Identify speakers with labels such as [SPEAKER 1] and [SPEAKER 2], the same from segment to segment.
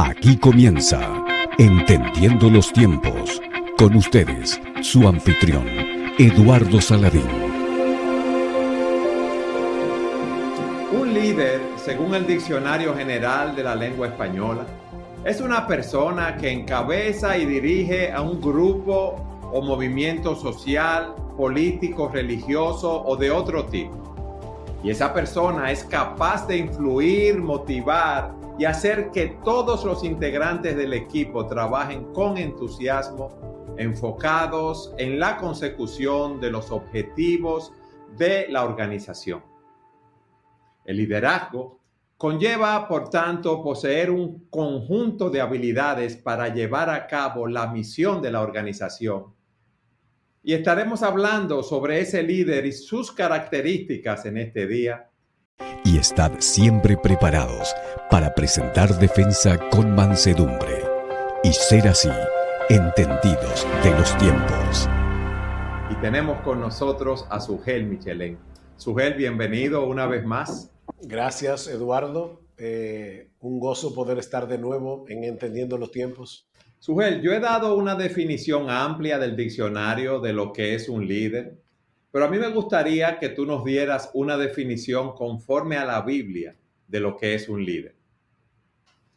[SPEAKER 1] Aquí comienza Entendiendo los Tiempos. Con ustedes, su anfitrión, Eduardo Saladín.
[SPEAKER 2] Un líder, según el Diccionario General de la Lengua Española, es una persona que encabeza y dirige a un grupo o movimiento social, político, religioso o de otro tipo. Y esa persona es capaz de influir, motivar y hacer que todos los integrantes del equipo trabajen con entusiasmo, enfocados en la consecución de los objetivos de la organización. El liderazgo conlleva, por tanto, poseer un conjunto de habilidades para llevar a cabo la misión de la organización. Y estaremos hablando sobre ese líder y sus características en este día.
[SPEAKER 1] Y estad siempre preparados para presentar defensa con mansedumbre y ser así entendidos de los tiempos.
[SPEAKER 2] Y tenemos con nosotros a Sugel Michelén. Sugel, bienvenido una vez más.
[SPEAKER 3] Gracias, Eduardo. Un gozo poder estar de nuevo en Entendiendo los Tiempos.
[SPEAKER 2] Sugel, yo he dado una definición amplia del diccionario de lo que es un líder, pero a mí me gustaría que tú nos dieras una definición conforme a la Biblia de lo que es un líder.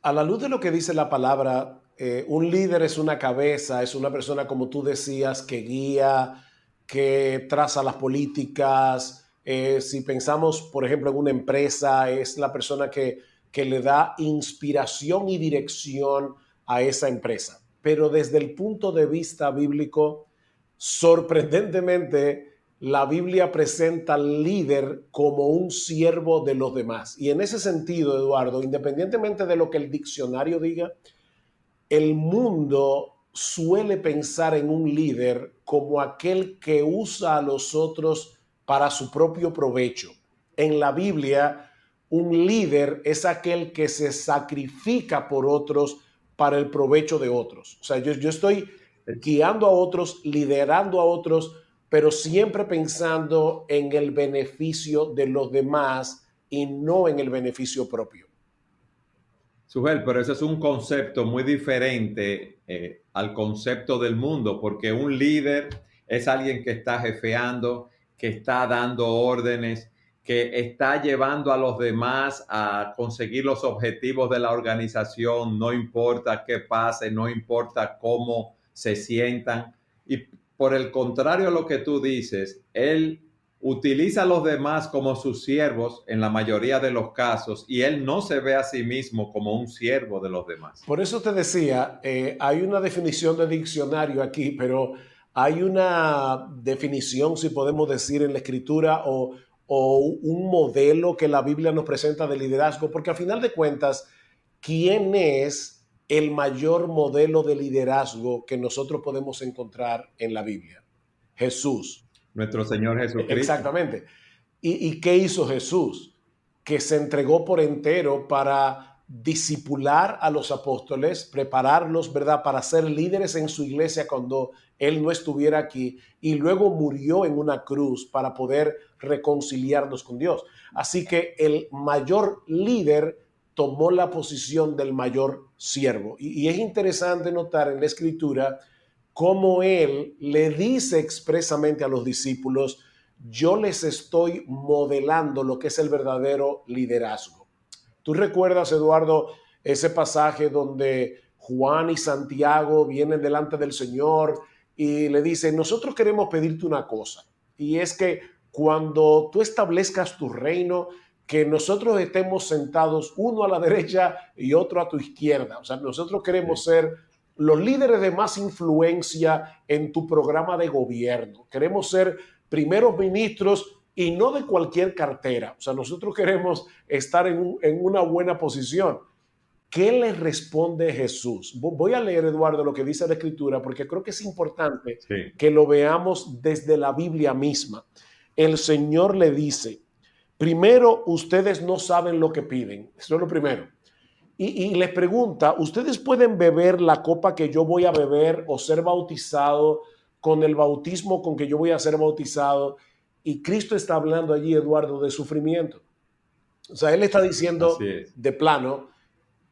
[SPEAKER 3] A la luz de lo que dice la palabra, un líder es una cabeza, es una persona, como tú decías, que guía, que traza las políticas. Si pensamos, por ejemplo, en una empresa, es la persona que le da inspiración y dirección a esa empresa. Pero desde el punto de vista bíblico, sorprendentemente, la Biblia presenta al líder como un siervo de los demás. Y en ese sentido, Eduardo, independientemente de lo que el diccionario diga, el mundo suele pensar en un líder como aquel que usa a los otros para su propio provecho. En la Biblia, un líder es aquel que se sacrifica por otros para el provecho de otros. O sea, yo estoy guiando a otros, liderando a otros, pero siempre pensando en el beneficio de los demás y no en el beneficio propio.
[SPEAKER 2] Sugel, pero ese es un concepto muy diferente al concepto del mundo, porque un líder es alguien que está jefeando, que está dando órdenes, que está llevando a los demás a conseguir los objetivos de la organización, no importa qué pase, no importa cómo se sientan. Y por el contrario a lo que tú dices, él utiliza a los demás como sus siervos en la mayoría de los casos y él no se ve a sí mismo como un siervo de los demás.
[SPEAKER 3] Por eso te decía, hay una definición de diccionario aquí, pero hay una definición, si podemos decir, en la escritura o un modelo que la Biblia nos presenta de liderazgo, porque al final de cuentas, ¿quién es el mayor modelo de liderazgo que nosotros podemos encontrar en la Biblia? Jesús.
[SPEAKER 2] Nuestro Señor Jesucristo.
[SPEAKER 3] Exactamente. ¿Y qué hizo Jesús? Que se entregó por entero para discipular a los apóstoles, prepararlos, ¿verdad?, para ser líderes en su iglesia cuando él no estuviera aquí, y luego murió en una cruz para poder reconciliarnos con Dios. Así que el mayor líder tomó la posición del mayor siervo. Y es interesante notar en la escritura cómo él le dice expresamente a los discípulos: yo les estoy modelando lo que es el verdadero liderazgo. ¿Tú recuerdas, Eduardo, ese pasaje donde Juan y Santiago vienen delante del Señor y le dicen: nosotros queremos pedirte una cosa, y es que cuando tú establezcas tu reino, que nosotros estemos sentados uno a la derecha y otro a tu izquierda? O sea, nosotros queremos ser los líderes de más influencia en tu programa de gobierno. Queremos ser primeros ministros y no de cualquier cartera. O sea, nosotros queremos estar en una buena posición. ¿Qué le responde Jesús? Voy a leer, Eduardo, lo que dice la Escritura, porque creo que es importante que lo veamos desde la Biblia misma. El Señor le dice: primero, ustedes no saben lo que piden. Eso es lo primero. Y les pregunta: ¿ustedes pueden beber la copa que yo voy a beber o ser bautizado con el bautismo con que yo voy a ser bautizado? Y Cristo está hablando allí, Eduardo, de sufrimiento. O sea, él está diciendo de plano: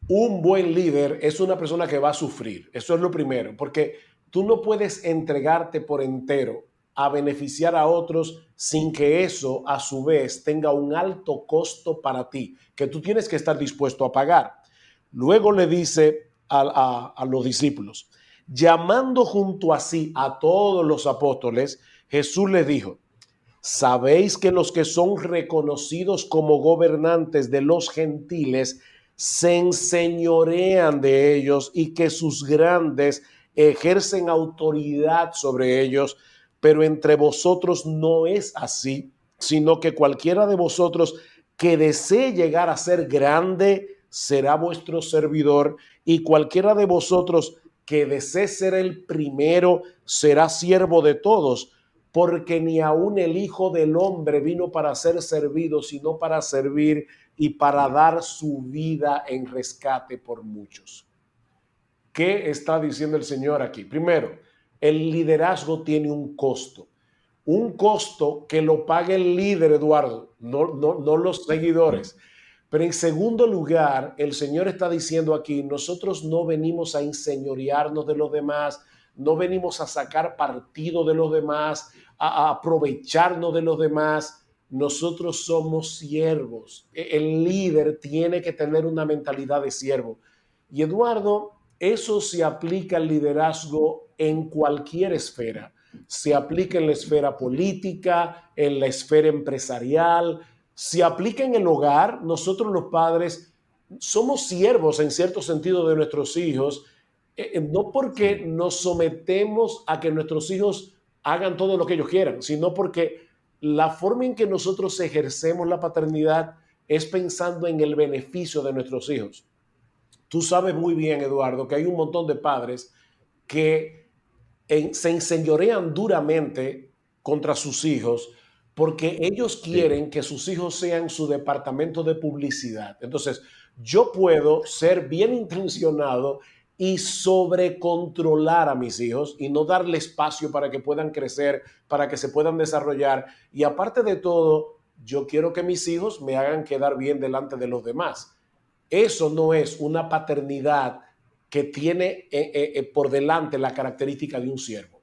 [SPEAKER 3] Un buen líder es una persona que va a sufrir. Eso es lo primero, porque tú no puedes entregarte por entero a beneficiar a otros sin que eso a su vez tenga un alto costo para ti, que tú tienes que estar dispuesto a pagar. Luego le dice a los discípulos, llamando junto a sí a todos los apóstoles, Jesús les dijo, sabéis que los que son reconocidos como gobernantes de los gentiles se enseñorean de ellos y que sus grandes ejercen autoridad sobre ellos, pero entre vosotros no es así, sino que cualquiera de vosotros que desee llegar a ser grande será vuestro servidor, y cualquiera de vosotros que desee ser el primero será siervo de todos, porque ni aun el Hijo del Hombre vino para ser servido, sino para servir y para dar su vida en rescate por muchos. ¿Qué está diciendo el Señor aquí? Primero, el liderazgo tiene un costo que lo pague el líder, Eduardo, no los seguidores. Pero en segundo lugar, el Señor está diciendo aquí, nosotros no venimos a enseñorearnos de los demás, no venimos a sacar partido de los demás, a aprovecharnos de los demás. Nosotros somos siervos. El líder tiene que tener una mentalidad de siervo. Y Eduardo, eso se aplica al liderazgo en cualquier esfera. Se aplica en la esfera política, en la esfera empresarial, se aplica en el hogar. Nosotros los padres somos siervos en cierto sentido de nuestros hijos, no porque nos sometemos a que nuestros hijos hagan todo lo que ellos quieran, sino porque la forma en que nosotros ejercemos la paternidad es pensando en el beneficio de nuestros hijos. Tú sabes muy bien, Eduardo, que hay un montón de padres que se enseñorean duramente contra sus hijos porque ellos quieren que sus hijos sean su departamento de publicidad. Entonces, yo puedo ser bien intencionado y sobrecontrolar a mis hijos y no darle espacio para que puedan crecer, para que se puedan desarrollar. Y aparte de todo, yo quiero que mis hijos me hagan quedar bien delante de los demás. Eso no es una paternidad que tiene por delante la característica de un siervo.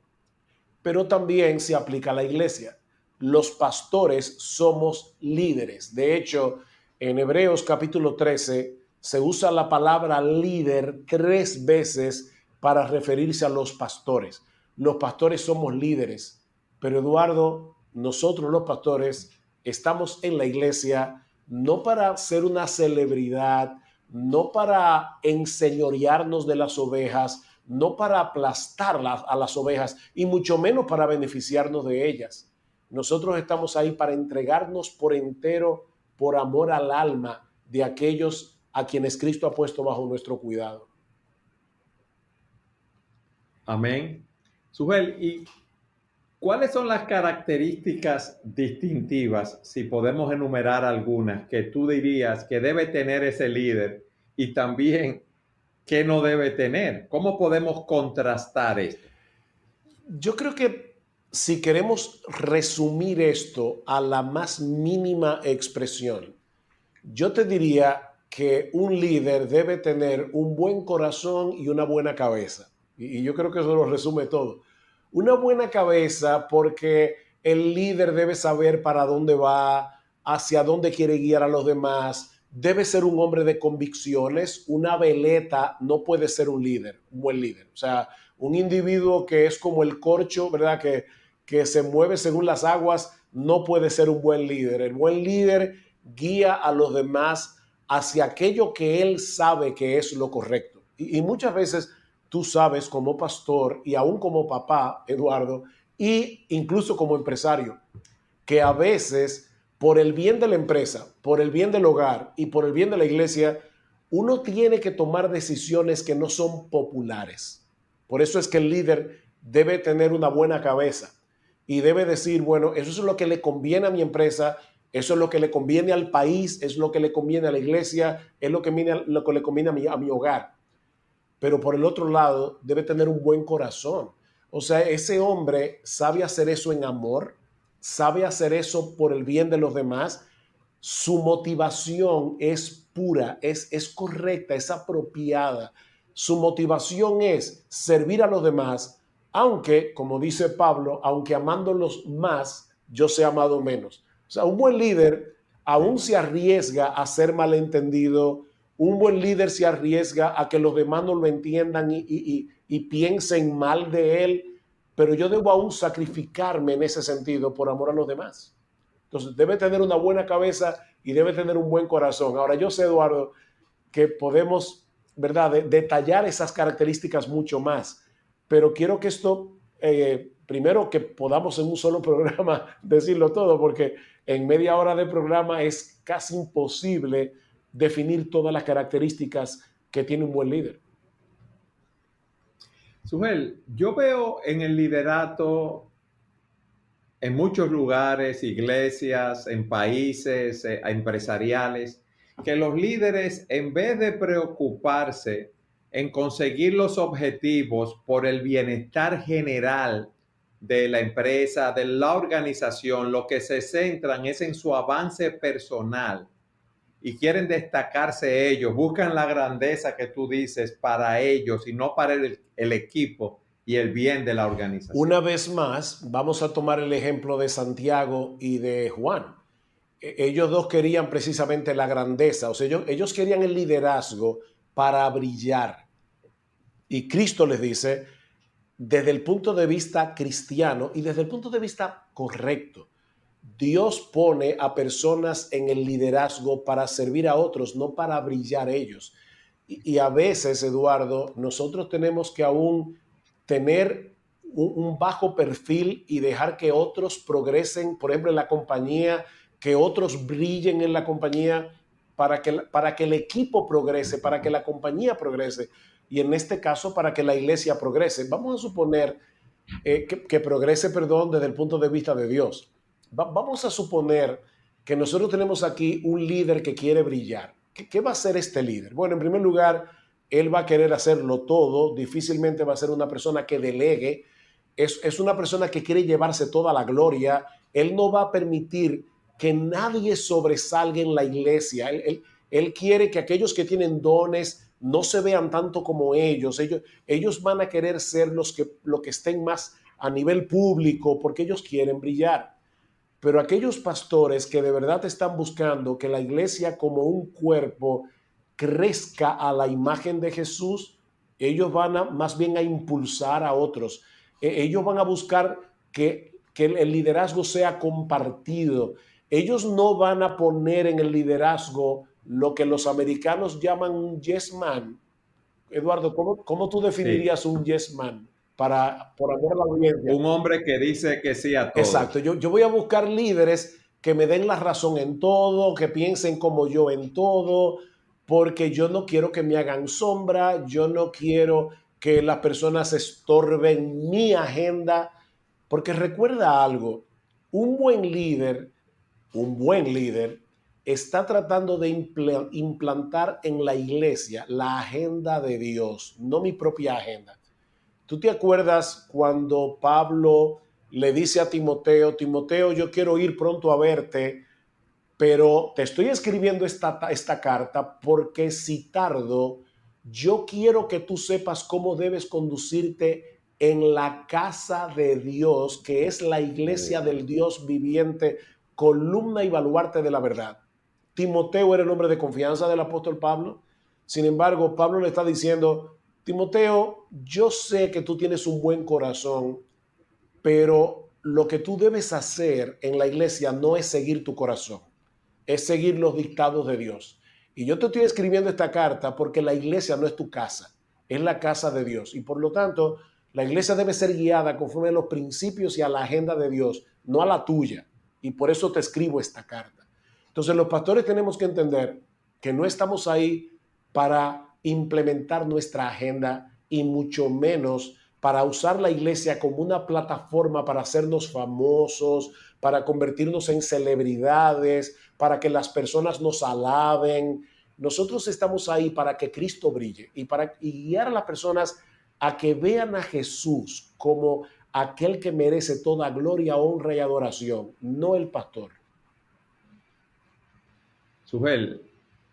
[SPEAKER 3] Pero también se aplica a la iglesia. Los pastores somos líderes. De hecho, en Hebreos capítulo 13 se usa la palabra líder 3 veces para referirse a los pastores. Los pastores somos líderes. Pero Eduardo, nosotros los pastores estamos en la iglesia no para ser una celebridad, no para enseñorearnos de las ovejas, no para aplastar a las ovejas y mucho menos para beneficiarnos de ellas. Nosotros estamos ahí para entregarnos por entero, por amor al alma de aquellos a quienes Cristo ha puesto bajo nuestro cuidado.
[SPEAKER 2] Amén. Sujel, ¿y cuáles son las características distintivas, si podemos enumerar algunas, que tú dirías que debe tener ese líder y también que no debe tener? ¿Cómo podemos contrastar esto?
[SPEAKER 3] Yo creo que si queremos resumir esto a la más mínima expresión, yo te diría que un líder debe tener un buen corazón y una buena cabeza. Y yo creo que eso lo resume todo. Una buena cabeza porque el líder debe saber para dónde va, hacia dónde quiere guiar a los demás. Debe ser un hombre de convicciones. Una veleta no puede ser un líder, un buen líder. O sea, un individuo que es como el corcho, ¿verdad? Que se mueve según las aguas, no puede ser un buen líder. El buen líder guía a los demás hacia aquello que él sabe que es lo correcto. Y muchas veces tú sabes como pastor y aún como papá, Eduardo, y incluso como empresario, que a veces por el bien de la empresa, por el bien del hogar y por el bien de la iglesia, uno tiene que tomar decisiones que no son populares. Por eso es que el líder debe tener una buena cabeza y debe decir, bueno, eso es lo que le conviene a mi empresa, eso es lo que le conviene al país, es lo que le conviene a la iglesia, es lo que le conviene a mi hogar. Pero por el otro lado, debe tener un buen corazón. O sea, ese hombre sabe hacer eso en amor, sabe hacer eso por el bien de los demás su motivación es pura, es correcta, es apropiada. Su motivación es servir a los demás, aunque, como dice Pablo, aunque amándolos más, yo sea amado menos. O sea, un buen líder aún se arriesga a ser malentendido, un buen líder se arriesga a que los demás no lo entiendan y piensen mal de él, pero yo debo aún sacrificarme en ese sentido por amor a los demás. Entonces debe tener una buena cabeza y debe tener un buen corazón. Ahora yo sé, Eduardo, que podemos, ¿verdad?, detallar esas características mucho más, pero quiero que esto, primero que podamos en un solo programa decirlo todo, porque en media hora de programa es casi imposible definir todas las características que tiene un buen líder.
[SPEAKER 2] Sujel, yo veo en el liderato en muchos lugares, iglesias, en países empresariales, que los líderes, en vez de preocuparse en conseguir los objetivos por el bienestar general de la empresa, de la organización, lo que se centran es en su avance personal y quieren destacarse ellos, buscan la grandeza que tú dices para ellos y no para el equipo y el bien de la organización.
[SPEAKER 3] Una vez más, vamos a tomar el ejemplo de Santiago y de Juan. Ellos dos querían precisamente la grandeza, o sea, ellos querían el liderazgo para brillar. Y Cristo les dice, desde el punto de vista cristiano y desde el punto de vista correcto, Dios pone a personas en el liderazgo para servir a otros, no para brillar ellos. Y a veces, Eduardo, nosotros tenemos que aún tener un bajo perfil y dejar que otros progresen, por ejemplo, en la compañía, que otros brillen en la compañía para que el equipo progrese, para que la compañía progrese y en este caso para que la iglesia progrese. Vamos a suponer que progrese, desde el punto de vista de Dios. Vamos a suponer que nosotros tenemos aquí un líder que quiere brillar. ¿Qué va a hacer este líder? Bueno, en primer lugar, él va a querer hacerlo todo, difícilmente va a ser una persona que delegue, es una persona que quiere llevarse toda la gloria, él no va a permitir que nadie sobresalga en la iglesia, él quiere que aquellos que tienen dones no se vean tanto como ellos van a querer ser los que estén más a nivel público porque ellos quieren brillar. Pero aquellos pastores que de verdad están buscando que la iglesia como un cuerpo crezca a la imagen de Jesús, ellos van más bien a impulsar a otros. Ellos van a buscar que el liderazgo sea compartido. Ellos no van a poner en el liderazgo lo que los americanos llaman un yes man. Eduardo, ¿cómo tú definirías un yes man? Por amor a la audiencia.
[SPEAKER 2] Un hombre que dice que sí a todo.
[SPEAKER 3] Exacto. Yo voy a buscar líderes que me den la razón en todo, que piensen como yo en todo, porque yo no quiero que me hagan sombra, yo no quiero que las personas estorben mi agenda, porque recuerda algo, un buen líder está tratando de implantar en la iglesia la agenda de Dios, no mi propia agenda. ¿Tú te acuerdas cuando Pablo le dice a Timoteo, Timoteo, yo quiero ir pronto a verte, pero te estoy escribiendo esta carta porque si tardo, yo quiero que tú sepas cómo debes conducirte en la casa de Dios, que es la iglesia del Dios viviente, columna y baluarte de la verdad. Timoteo era el hombre de confianza del apóstol Pablo. Sin embargo, Pablo le está diciendo, Timoteo, yo sé que tú tienes un buen corazón, pero lo que tú debes hacer en la iglesia no es seguir tu corazón, es seguir los dictados de Dios. Y yo te estoy escribiendo esta carta porque la iglesia no es tu casa, es la casa de Dios. Y por lo tanto, la iglesia debe ser guiada conforme a los principios y a la agenda de Dios, no a la tuya. Y por eso te escribo esta carta. Entonces los pastores tenemos que entender que no estamos ahí para implementar nuestra agenda y mucho menos para usar la iglesia como una plataforma para hacernos famosos, para convertirnos en celebridades, para que las personas nos alaben. Nosotros estamos ahí para que Cristo brille y para guiar a las personas a que vean a Jesús como aquel que merece toda gloria, honra y adoración, no el pastor.
[SPEAKER 2] Sujel,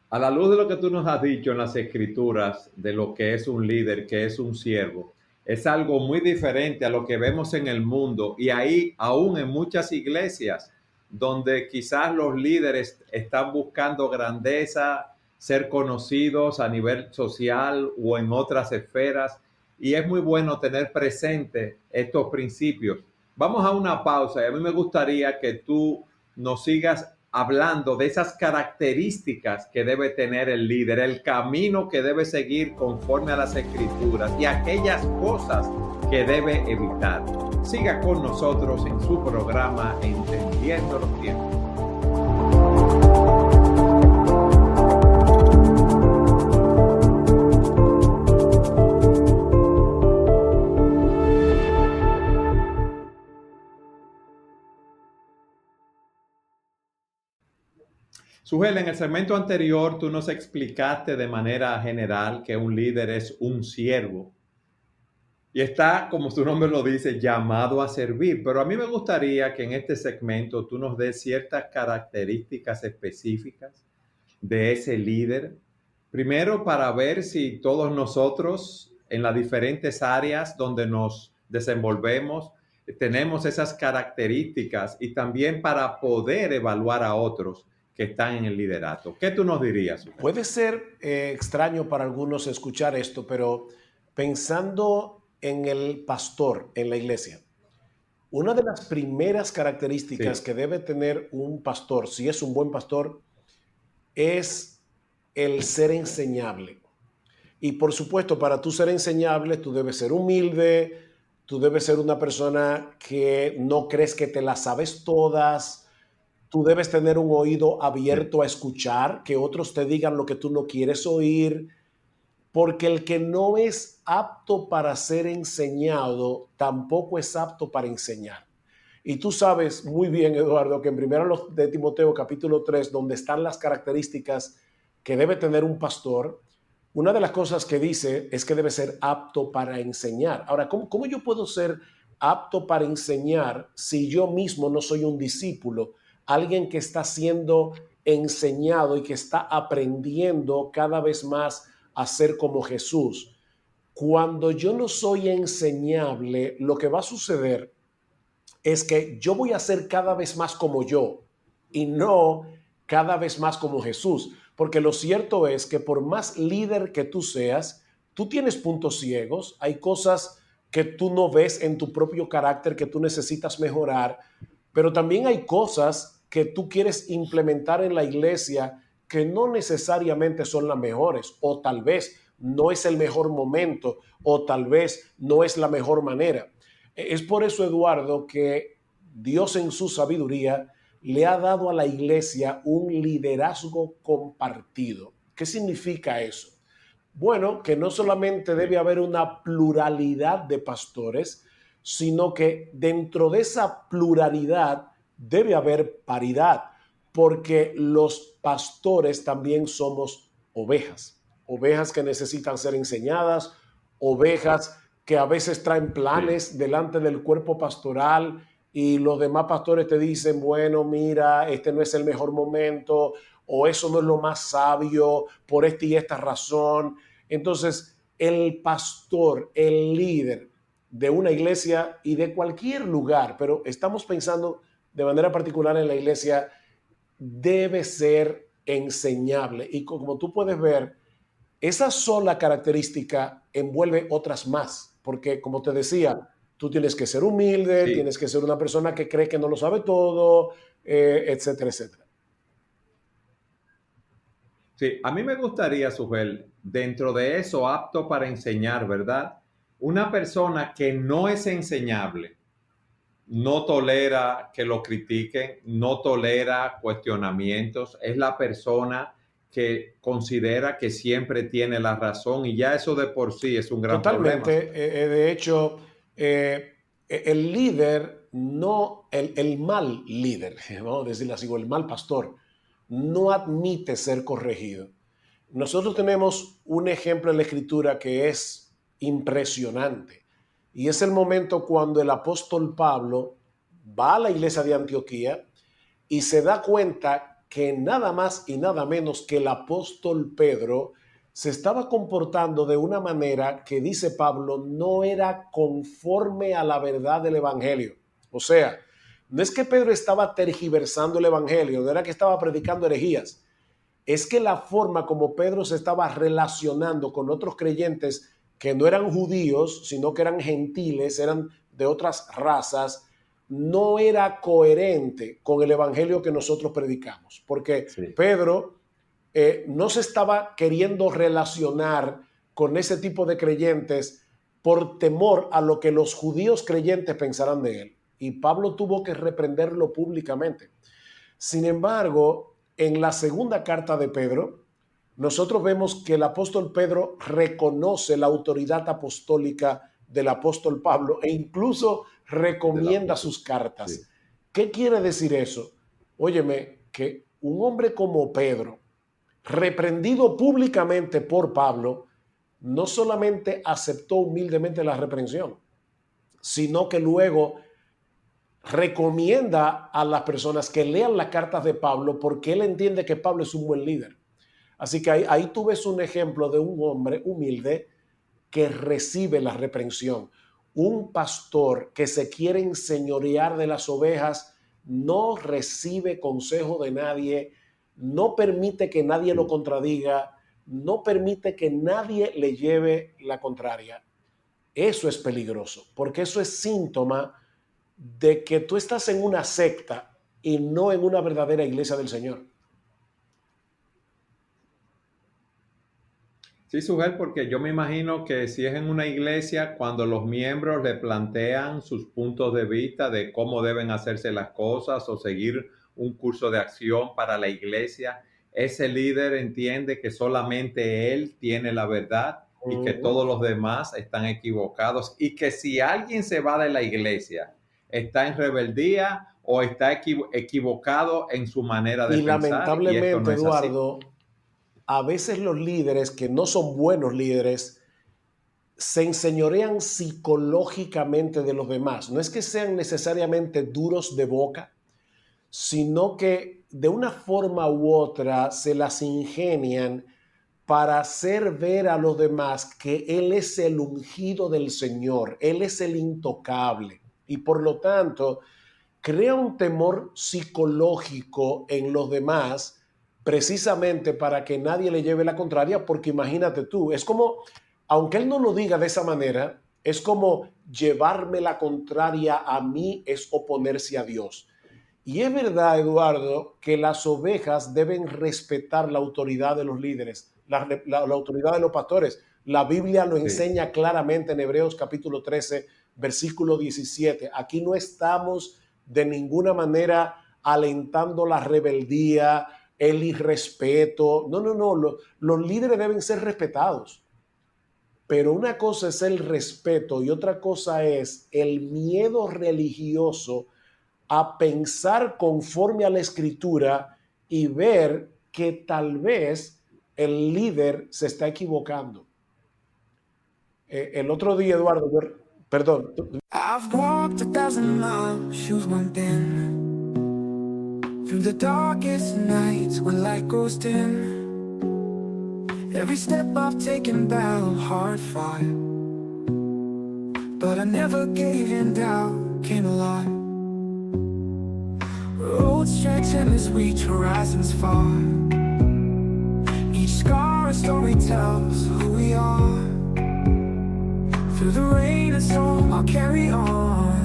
[SPEAKER 2] a la luz de lo que tú nos has dicho en las escrituras de lo que es un líder, que es un siervo, es algo muy diferente a lo que vemos en el mundo y ahí aún en muchas iglesias donde quizás los líderes están buscando grandeza, ser conocidos a nivel social o en otras esferas, y es muy bueno tener presente estos principios. Vamos a una pausa y a mí me gustaría que tú nos sigas hablando de esas características que debe tener el líder, el camino que debe seguir conforme a las escrituras y aquellas cosas que debe evitar. Siga con nosotros en su programa Entendiendo los Tiempos. Sujel, en el segmento anterior tú nos explicaste de manera general que un líder es un siervo y está, como su nombre lo dice, llamado a servir. Pero a mí me gustaría que en este segmento tú nos des ciertas características específicas de ese líder. Primero, para ver si todos nosotros en las diferentes áreas donde nos desenvolvemos tenemos esas características y también para poder evaluar a otros que están en el liderato. ¿Qué tú nos dirías?
[SPEAKER 3] Puede ser extraño para algunos escuchar esto, pero pensando en el pastor en la iglesia, una de las primeras características que debe tener un pastor, si es un buen pastor, es el ser enseñable. Y por supuesto, para tú ser enseñable, tú debes ser humilde, tú debes ser una persona que no crees que te las sabes todas. Tú debes tener un oído abierto a escuchar, que otros te digan lo que tú no quieres oír, porque el que no es apto para ser enseñado, tampoco es apto para enseñar. Y tú sabes muy bien, Eduardo, que en 1 de Timoteo capítulo 3, donde están las características que debe tener un pastor, una de las cosas que dice es que debe ser apto para enseñar. Ahora, ¿cómo yo puedo ser apto para enseñar si yo mismo no soy un discípulo? Alguien que está siendo enseñado y que está aprendiendo cada vez más a ser como Jesús. Cuando yo no soy enseñable, lo que va a suceder es que yo voy a ser cada vez más como yo y no cada vez más como Jesús. Porque lo cierto es que por más líder que tú seas, tú tienes puntos ciegos, hay cosas que tú no ves en tu propio carácter que tú necesitas mejorar, pero también hay cosas que tú quieres implementar en la iglesia que no necesariamente son las mejores, o tal vez no es el mejor momento, o tal vez no es la mejor manera. Es por eso, Eduardo, que Dios en su sabiduría le ha dado a la iglesia un liderazgo compartido. ¿Qué significa eso? Bueno, que no solamente debe haber una pluralidad de pastores, sino que dentro de esa pluralidad debe haber paridad, porque los pastores también somos ovejas, ovejas que necesitan ser enseñadas, ovejas que a veces traen planes delante del cuerpo pastoral y los demás pastores te dicen, bueno, mira, este no es el mejor momento o eso no es lo más sabio por esta y esta razón. Entonces, el pastor, el líder de una iglesia y de cualquier lugar, pero estamos pensando de manera particular en la iglesia, debe ser enseñable. Y como tú puedes ver, esa sola característica envuelve otras más, porque como te decía, tú tienes que ser humilde, tienes que ser una persona que cree que no lo sabe todo, etcétera, etcétera.
[SPEAKER 2] Sí, a mí me gustaría, Sujel, dentro de eso, apto para enseñar, ¿verdad? Una persona que no es enseñable, no tolera que lo critiquen, no tolera cuestionamientos, es la persona que considera que siempre tiene la razón y ya eso de por sí es un gran problema.
[SPEAKER 3] Totalmente. De hecho, el líder, no, el mal líder, vamos a decirlo así, o el mal pastor, no admite ser corregido. Nosotros tenemos un ejemplo en la Escritura que es impresionante. Y es el momento cuando el apóstol Pablo va a la iglesia de Antioquía y se da cuenta que nada más y nada menos que el apóstol Pedro se estaba comportando de una manera que, dice Pablo, no era conforme a la verdad del evangelio. O sea, no es que Pedro estaba tergiversando el evangelio, no era que estaba predicando herejías. Es que la forma como Pedro se estaba relacionando con otros creyentes que no eran judíos, sino que eran gentiles, eran de otras razas, no era coherente con el evangelio que nosotros predicamos. Porque
[SPEAKER 2] Sí.
[SPEAKER 3] Pedro no se estaba queriendo relacionar con ese tipo de creyentes por temor a lo que los judíos creyentes pensaran de él. Y Pablo tuvo que reprenderlo públicamente. Sin embargo, en la segunda carta de Pedro, nosotros vemos que el apóstol Pedro reconoce la autoridad apostólica del apóstol Pablo e incluso recomienda sus cartas.
[SPEAKER 2] Sí.
[SPEAKER 3] ¿Qué quiere decir eso? Óyeme, que un hombre como Pedro, reprendido públicamente por Pablo, no solamente aceptó humildemente la reprensión, sino que luego recomienda a las personas que lean las cartas de Pablo porque él entiende que Pablo es un buen líder. Así que ahí tú ves un ejemplo de un hombre humilde que recibe la reprensión. Un pastor que se quiere enseñorear de las ovejas no recibe consejo de nadie, no permite que nadie lo contradiga, no permite que nadie le lleve la contraria. Eso es peligroso, porque eso es síntoma de que tú estás en una secta y no en una verdadera iglesia del Señor.
[SPEAKER 2] Sí, Sujel, porque yo me imagino que si es en una iglesia, cuando los miembros le plantean sus puntos de vista de cómo deben hacerse las cosas o seguir un curso de acción para la iglesia, ese líder entiende que solamente él tiene la verdad y que todos los demás están equivocados, y que si alguien se va de la iglesia, está en rebeldía o está equivocado en su manera de
[SPEAKER 3] y
[SPEAKER 2] pensar.
[SPEAKER 3] Lamentablemente,
[SPEAKER 2] y esto no es
[SPEAKER 3] Eduardo,
[SPEAKER 2] así.
[SPEAKER 3] A veces los líderes que no son buenos líderes se enseñorean psicológicamente de los demás. No es que sean necesariamente duros de boca, sino que de una forma u otra se las ingenian para hacer ver a los demás que Él es el ungido del Señor, Él es el intocable. Y por lo tanto, crea un temor psicológico en los demás precisamente para que nadie le lleve la contraria, porque imagínate tú, es como, aunque él no lo diga de esa manera, es como llevarme la contraria a mí es oponerse a Dios. Y es verdad, Eduardo, que las ovejas deben respetar la autoridad de los líderes, la autoridad de los pastores. La Biblia lo enseña claramente en Hebreos capítulo 13, versículo 17. Aquí no estamos de ninguna manera alentando la rebeldía, el irrespeto. No. Los líderes deben ser respetados. Pero una cosa es el respeto y otra cosa es el miedo religioso a pensar conforme a la Escritura y ver que tal vez el líder se está equivocando. El otro día, Eduardo, perdón.
[SPEAKER 4] I've walked 1,000 miles, shoes went thin, through the darkest nights when light goes dim. Every step I've taken battle hard fought, but I never gave in, doubt came alive. Roads stretch endless, reach horizons far. Each scar a story tells who we are. Through the rain and storm I'll carry on.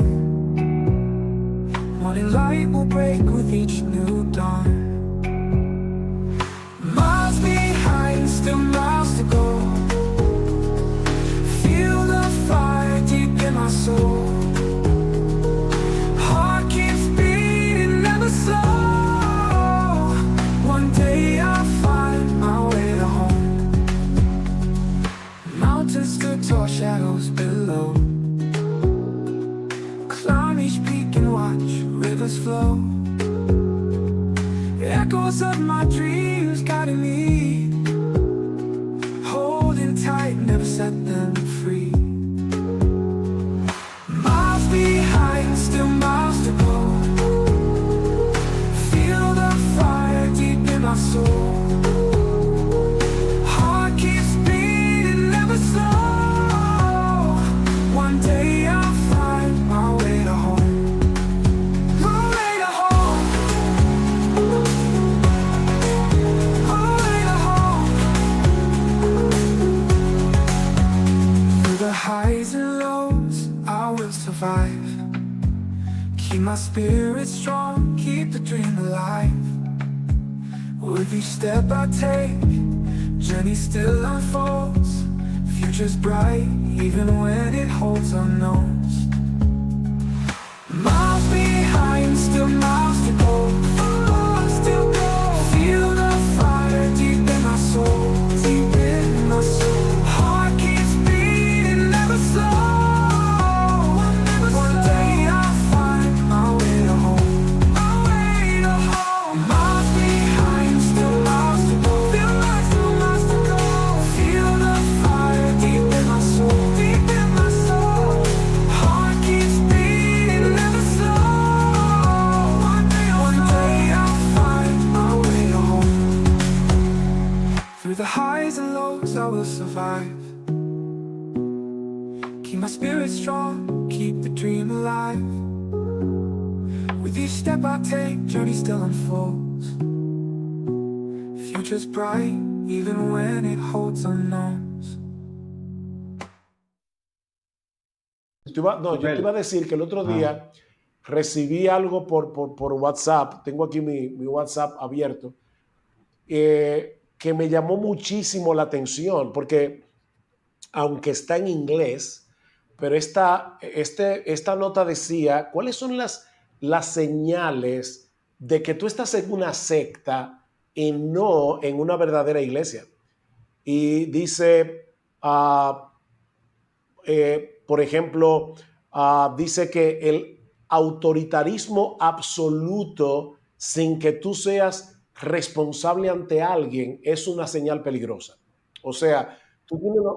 [SPEAKER 4] Morning light will break with each new dawn. Miles behind, still miles to go. Feel the fire deep in my soul. Heart keeps beating, never slow. One day I'll find my way to home. Mountains stood tall, shadows below. Climb each peak and watch rivers flow. Echoes of my dreams guiding me, holding tight, never set them free. Miles behind, still miles to go. Feel the fire deep survive. Keep my spirit strong, keep the dream alive. With each step I take, journey still unfolds. Future's bright, even when it holds unknowns. Miles behind, still miles to go. Still go. Feel the fire deep in my soul, deep in my soul. Heart keeps beating, never slow. One day I'll find my way to home. My way to home. Miles behind, still miles to go. Feel like still miles to go. Feel the fire deep in my soul, deep in my soul. Heart keeps beating, never slow. One day I'll find my way to home. Through the highs and lows I will survive. Keep my spirit strong, keep the dream alive. With each step I take, journey still unfolds. Future's bright, even when it holds unknowns.
[SPEAKER 3] Yo te iba a decir que el otro día recibí algo por WhatsApp, tengo aquí mi WhatsApp abierto, que me llamó muchísimo la atención, porque aunque está en inglés, pero esta nota decía, ¿cuáles son las señales de que tú estás en una secta y no en una verdadera iglesia? Y dice, por ejemplo, dice que el autoritarismo absoluto sin que tú seas responsable ante alguien es una señal peligrosa. O sea, tú tienes una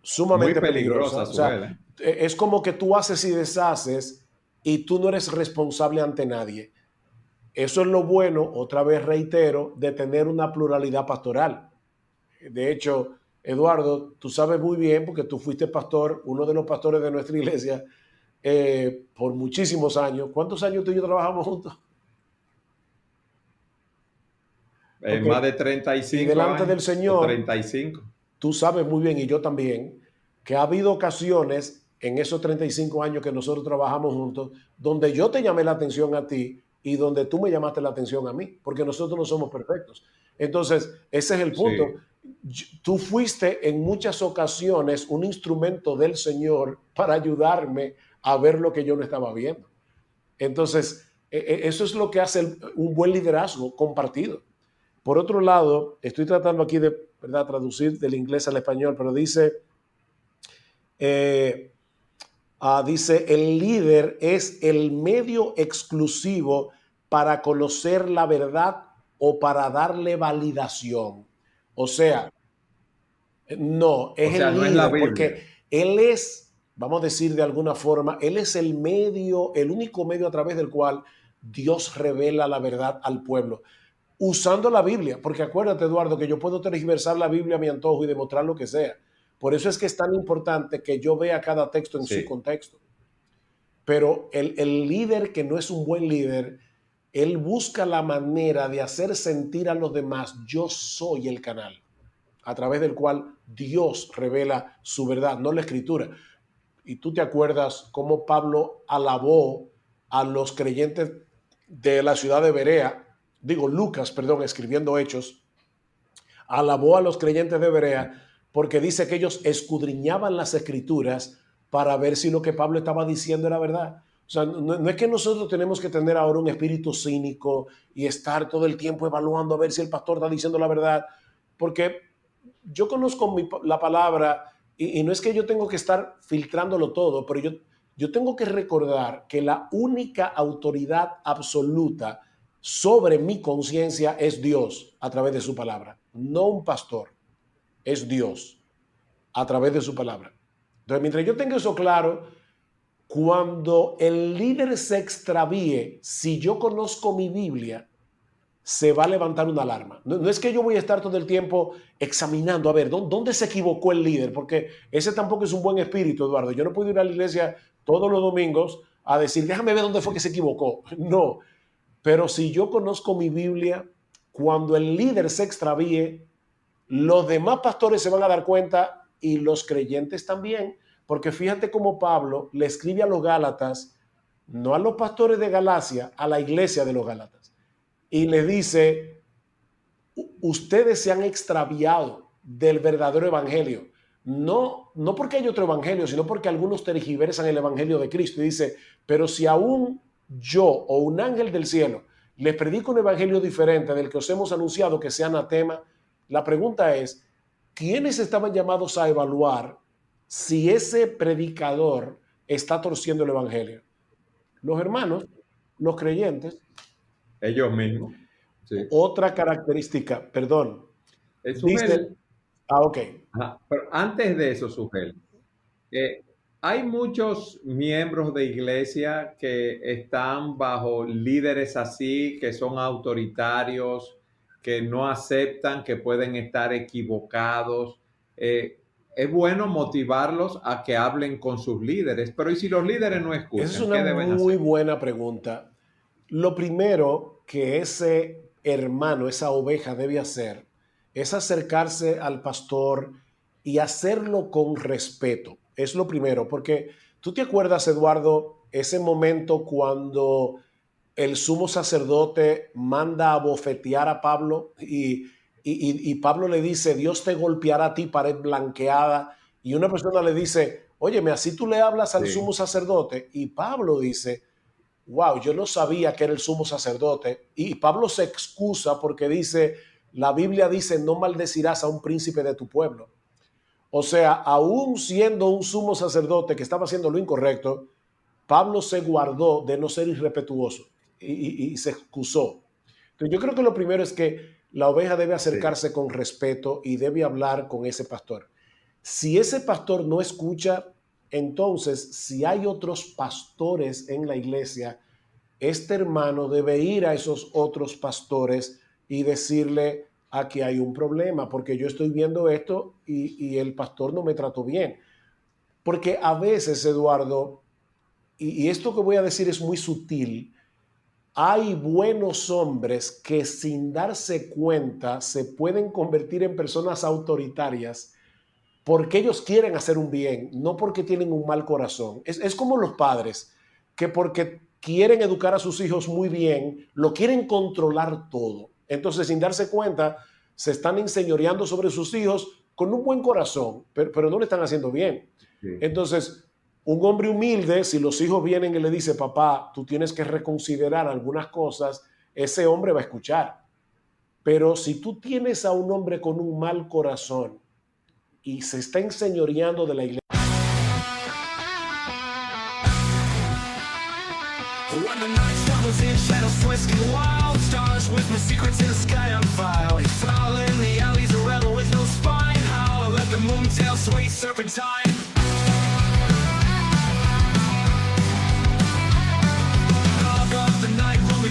[SPEAKER 3] sumamente
[SPEAKER 2] Muy peligrosa,
[SPEAKER 3] peligrosa. O sea, es como que tú haces y deshaces y tú no eres responsable ante nadie. Eso es lo bueno, otra vez reitero, de tener una pluralidad pastoral. De hecho, Eduardo, tú sabes muy bien, porque tú fuiste pastor, uno de los pastores de nuestra iglesia, por muchísimos años. ¿Cuántos años tú y yo trabajamos juntos?
[SPEAKER 2] Más de 35
[SPEAKER 3] y delante
[SPEAKER 2] años,
[SPEAKER 3] del Señor,
[SPEAKER 2] 35.
[SPEAKER 3] Tú sabes muy bien, y yo también, que ha habido ocasiones en esos 35 años que nosotros trabajamos juntos, donde yo te llamé la atención a ti y donde tú me llamaste la atención a mí, porque nosotros no somos perfectos. Entonces, ese es el punto. Sí. Tú fuiste en muchas ocasiones un instrumento del Señor para ayudarme a ver lo que yo no estaba viendo. Entonces, eso es lo que hace un buen liderazgo compartido. Por otro lado, estoy tratando aquí de, ¿verdad?, traducir del inglés al español, pero dice, dice, el líder es el medio exclusivo para conocer la verdad o para darle validación. O sea, no, es el líder, no es porque él es, vamos a decir de alguna forma, él es el medio, el único medio a través del cual Dios revela la verdad al pueblo. Usando la Biblia, porque acuérdate, Eduardo, que yo puedo tergiversar la Biblia a mi antojo y demostrar lo que sea. Por eso es que es tan importante que yo vea cada texto en su contexto. Pero el líder que no es un buen líder, él busca la manera de hacer sentir a los demás, yo soy el canal a través del cual Dios revela su verdad, no la Escritura. Y tú te acuerdas cómo Pablo alabó a los creyentes de la ciudad de Berea, Lucas, escribiendo Hechos, alabó a los creyentes de Berea porque dice que ellos escudriñaban las Escrituras para ver si lo que Pablo estaba diciendo era verdad. O sea, no es que nosotros tenemos que tener ahora un espíritu cínico y estar todo el tiempo evaluando a ver si el pastor está diciendo la verdad, porque yo conozco la palabra y no es que yo tengo que estar filtrándolo todo, pero yo tengo que recordar que la única autoridad absoluta sobre mi conciencia es Dios a través de su palabra, no un pastor, es Dios a través de su palabra. Entonces, mientras yo tenga eso claro, cuando el líder se extravíe, si yo conozco mi Biblia, se va a levantar una alarma. No es que yo voy a estar todo el tiempo examinando, a ver, ¿dónde se equivocó el líder? Porque ese tampoco es un buen espíritu, Eduardo. Yo no puedo ir a la iglesia todos los domingos a decir, déjame ver dónde fue que se equivocó. No. Pero si yo conozco mi Biblia, cuando el líder se extravíe, los demás pastores se van a dar cuenta y los creyentes también, porque fíjate cómo Pablo le escribe a los Gálatas, no a los pastores de Galacia, a la iglesia de los Gálatas, y le dice, ustedes se han extraviado del verdadero evangelio, no porque hay otro evangelio, sino porque algunos tergiversan el evangelio de Cristo. Y dice, pero si aún yo o un ángel del cielo les predico un evangelio diferente del que os hemos anunciado, que sea anatema, la pregunta es, ¿quiénes estaban llamados a evaluar si ese predicador está torciendo el evangelio? Los hermanos, los creyentes.
[SPEAKER 2] Ellos mismos. Sí.
[SPEAKER 3] Otra característica, perdón.
[SPEAKER 2] Dice,
[SPEAKER 3] ok.
[SPEAKER 2] Pero antes de eso, Sugel, hay muchos miembros de iglesia que están bajo líderes así, que son autoritarios, que no aceptan, que pueden estar equivocados. Es bueno motivarlos a que hablen con sus líderes, pero ¿y si los líderes no escuchan?
[SPEAKER 3] Esa es una muy buena pregunta. Lo primero que ese hermano, esa oveja debe hacer es acercarse al pastor y hacerlo con respeto. Es lo primero, porque tú te acuerdas, Eduardo, ese momento cuando el sumo sacerdote manda a bofetear a Pablo y Pablo le dice, Dios te golpeará a ti, pared blanqueada, y una persona le dice, óyeme, así tú le hablas al sumo sacerdote, y Pablo dice, wow, yo no sabía que era el sumo sacerdote, y Pablo se excusa porque dice, la Biblia dice, no maldecirás a un príncipe de tu pueblo. O sea, aún siendo un sumo sacerdote que estaba haciendo lo incorrecto, Pablo se guardó de no ser irrespetuoso y se excusó. Entonces yo creo que lo primero es que la oveja debe acercarse con respeto y debe hablar con ese pastor. Si ese pastor no escucha, entonces si hay otros pastores en la iglesia, este hermano debe ir a esos otros pastores y decirle, aquí hay un problema porque yo estoy viendo esto y el pastor no me trató bien. Porque a veces, Eduardo, y esto que voy a decir es muy sutil, hay buenos hombres que sin darse cuenta se pueden convertir en personas autoritarias porque ellos quieren hacer un bien, no porque tienen un mal corazón. Es como los padres, que porque quieren educar a sus hijos muy bien, lo quieren controlar todo. Entonces, sin darse cuenta, se están enseñoreando sobre sus hijos con un buen corazón, pero no le están haciendo bien. Sí. Entonces, un hombre humilde, si los hijos vienen y le dicen, papá, tú tienes que reconsiderar algunas cosas, ese hombre va a escuchar. Pero si tú tienes a un hombre con un mal corazón y se está enseñoreando de la iglesia,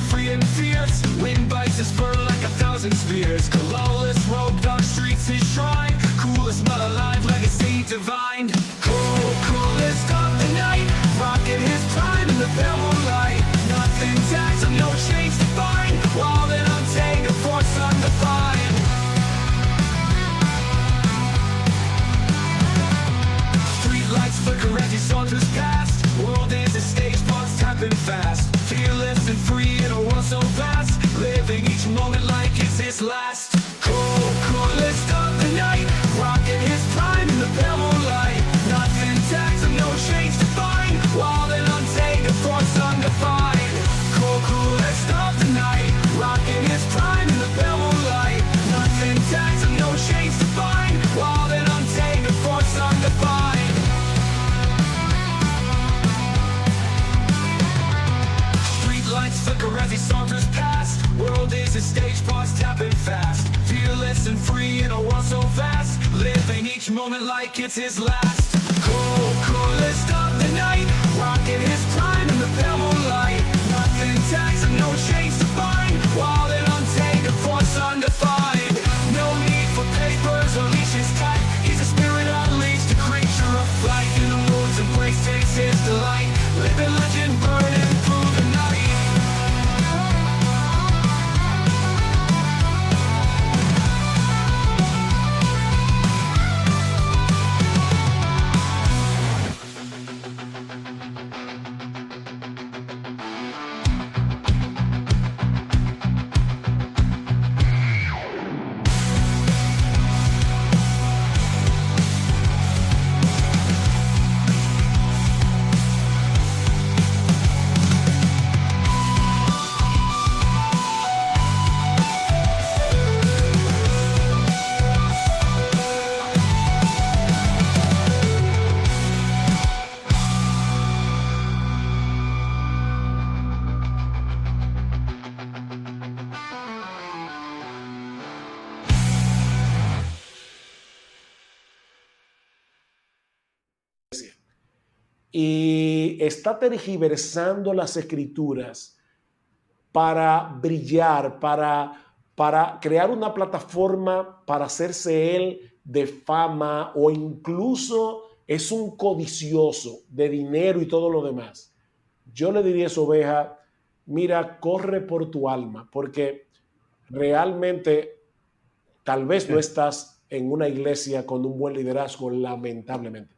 [SPEAKER 4] free and fierce, wind bites his fur like 1,000 spears. Colorless robe, dark streets his shrine, coolest but alive, legacy divine. Coolest of the night, rocking his prime in the pale moonlight. Nothing tags him, no chains to find, walling on Tega, force undefined. Street lights flicker as he saunters past, world is a stage, bugs tapping fast. Fearless and free in a world so vast, living each moment like it's his last. Coolest of the night, rocking his prime in the pale moonlight. Nothing tags him, no chains to find, walling on Tega, force undefined. Coolest of the night, rocking his prime in the pale moonlight. Nothing tags him, no chains to find, walling on Tega, force undefined. Lights flicker as he saunters past, world is a stage, pause tapping fast. Fearless and free in a world so vast, living each moment like it's his last. Coolest of the night, rocking his prime in the pale moonlight. Nothing tags him, no chains to find, walling on Tega, force undefined. No need for papers or leashes tight, he's a spirit unleashed, a creature of flight. In the woods and place takes his delight, living legend, burning through the night.
[SPEAKER 3] y está tergiversando las escrituras para brillar, para crear una plataforma para hacerse él de fama, o incluso es un codicioso de dinero y todo lo demás, yo le diría a esa oveja, mira, corre por tu alma, porque realmente tal vez no estás en una iglesia con un buen liderazgo, lamentablemente.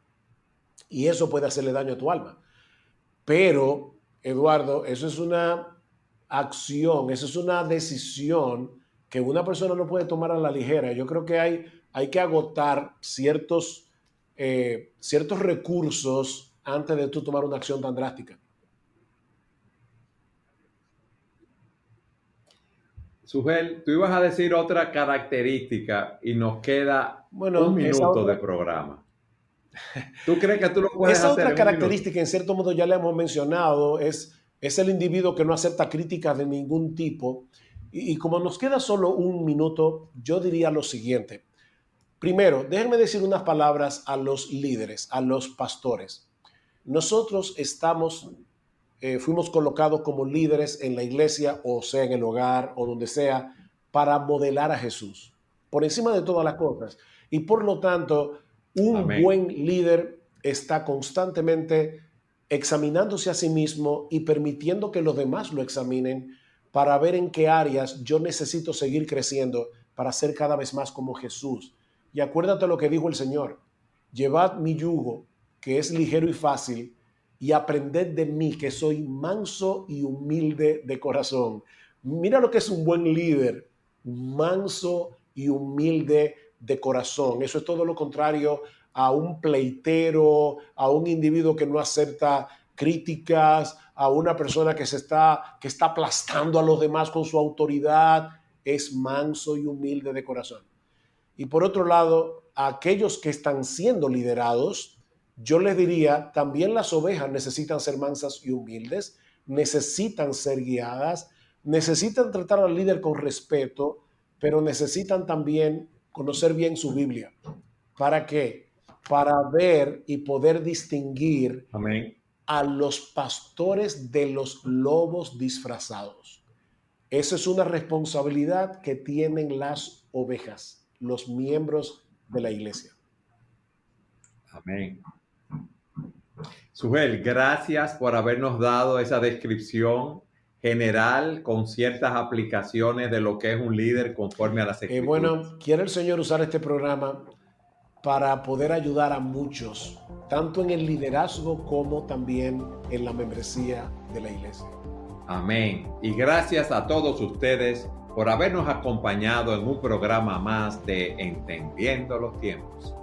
[SPEAKER 3] Y eso puede hacerle daño a tu alma. Pero, Eduardo, eso es una acción, eso es una decisión que una persona no puede tomar a la ligera. Yo creo que hay que agotar ciertos recursos antes de tú tomar una acción tan drástica.
[SPEAKER 2] Sujel, tú ibas a decir otra característica y nos queda un minuto de programa. ¿Tú crees que tú lo puedes hacer?
[SPEAKER 3] Esa otra característica, en cierto modo, ya la hemos mencionado, es el individuo que no acepta críticas de ningún tipo. Y como nos queda solo un minuto, yo diría lo siguiente. Primero, déjenme decir unas palabras a los líderes, a los pastores. Nosotros fuimos colocados como líderes en la iglesia, o sea, en el hogar o donde sea, para modelar a Jesús, por encima de todas las cosas. Y por lo tanto, un buen líder está constantemente examinándose a sí mismo y permitiendo que los demás lo examinen para ver en qué áreas yo necesito seguir creciendo para ser cada vez más como Jesús. Y acuérdate lo que dijo el Señor: llevad mi yugo, que es ligero y fácil, y aprended de mí, que soy manso y humilde de corazón. Mira lo que es un buen líder, manso y humilde de corazón. Eso es todo lo contrario a un pleitero, a un individuo que no acepta críticas, a una persona que está aplastando a los demás con su autoridad. Es manso y humilde de corazón. Y por otro lado, a aquellos que están siendo liderados, yo les diría, también las ovejas necesitan ser mansas y humildes, necesitan ser guiadas, necesitan tratar al líder con respeto, pero necesitan también conocer bien su Biblia. ¿Para qué? Para ver y poder distinguir a los pastores de los lobos disfrazados. Esa es una responsabilidad que tienen las ovejas, los miembros de la iglesia.
[SPEAKER 2] Amén. Sujel, gracias por habernos dado esa descripción general con ciertas aplicaciones de lo que es un líder conforme a las escrituras.
[SPEAKER 3] Bueno, quiere el Señor usar este programa para poder ayudar a muchos, tanto en el liderazgo como también en la membresía de la iglesia.
[SPEAKER 2] Amén. Y gracias a todos ustedes por habernos acompañado en un programa más de Entendiendo los Tiempos.